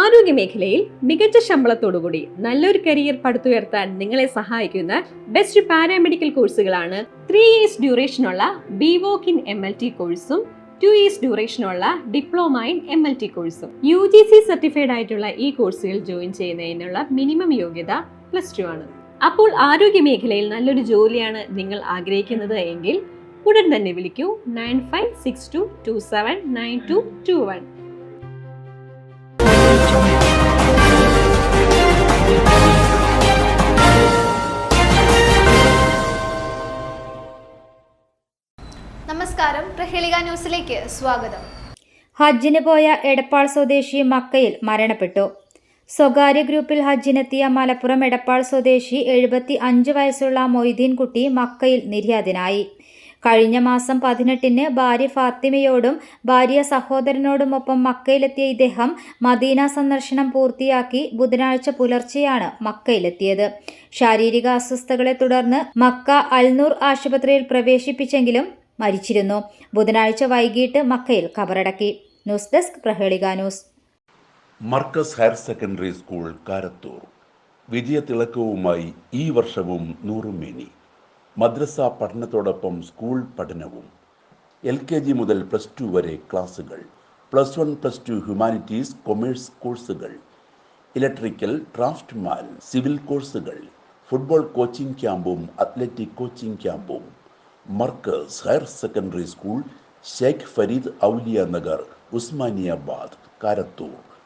ആരോഗ്യ മേഖലയിൽ മികച്ച ശമ്പളത്തോടുകൂടി നല്ലൊരു കരിയർ പടുത്തുയർത്താൻ നിങ്ങളെ സഹായിക്കുന്ന ബെസ്റ്റ് പാരാമെഡിക്കൽ കോഴ്സുകളാണ് 3 years ഡ്യൂറേഷനുള്ള BVOC in MLT കോഴ്സും 2 years ഡ്യൂറേഷനുള്ള ഡിപ്ലോമ ഇൻ MLT കോഴ്സും. UGC സർട്ടിഫൈഡ് ആയിട്ടുള്ള ഈ കോഴ്സുകൾ ജോയിൻ ചെയ്യുന്നതിനുള്ള മിനിമം യോഗ്യത +2 ആണ്. അപ്പോൾ ആരോഗ്യ മേഖലയിൽ നല്ലൊരു ജോലിയാണ് നിങ്ങൾ ആഗ്രഹിക്കുന്നത് എങ്കിൽ ഉടൻ തന്നെ വിളിക്കൂ 9562279221. നമസ്കാരം, പ്രഹേളിക ന്യൂസിലേക്ക് സ്വാഗതം. ഹജ്ജിന് പോയ എടപ്പാൾ സ്വദേശി മക്കയിൽ മരണപ്പെട്ടു. സ്വകാര്യ ഗ്രൂപ്പിൽ ഹജ്ജിനെത്തിയ മലപ്പുറം എടപ്പാൾ സ്വദേശി 75 വയസ്സുള്ള മൊയ്തീൻകുട്ടി മക്കയിൽ നിര്യാതനായി. കഴിഞ്ഞ മാസം 18-ന് ഭാര്യ ഫാത്തിമയോടും ഭാര്യ സഹോദരനോടുമൊപ്പം മക്കയിലെത്തിയ ഇദ്ദേഹം മദീന സന്ദർശനം പൂർത്തിയാക്കി ബുധനാഴ്ച പുലർച്ചെയാണ് മക്കയിലെത്തിയത്. ശാരീരിക അസ്വസ്ഥതകളെ തുടർന്ന് മക്ക അൽനൂർ ആശുപത്രിയിൽ പ്രവേശിപ്പിച്ചെങ്കിലും മരിച്ചിരുന്നു. ബുധനാഴ്ച വൈകിട്ട് മക്കയിൽ ഖബറടക്കി. News desk Prahelika news. Markaz higher secondary school Karathur വിജയത്തിളക്കവുമായി ഈ വർഷവും നൂറുമേനി. മദ്രസ പഠനത്തോടൊപ്പം സ്കൂൾ പഠനവും. LKG മുതൽ +2 വരെ ക്ലാസുകൾ. +1 +2 ഹ്യൂമാനിറ്റീസ് കൊമേഴ്സ് കോഴ്സുകൾ, ഇലക്ട്രിക്കൽ, ഡ്രാഫ്റ്റ്മാൻ, സിവിൽ കോഴ്സുകൾ, ഫുട്ബോൾ കോച്ചിംഗ് ക്യാമ്പും അത്ലറ്റിക് കോച്ചിംഗ് ക്യാമ്പും. Markaz higher secondary school, Sheikh Farid Auliya Nagar, Osmaniabad, Karathur.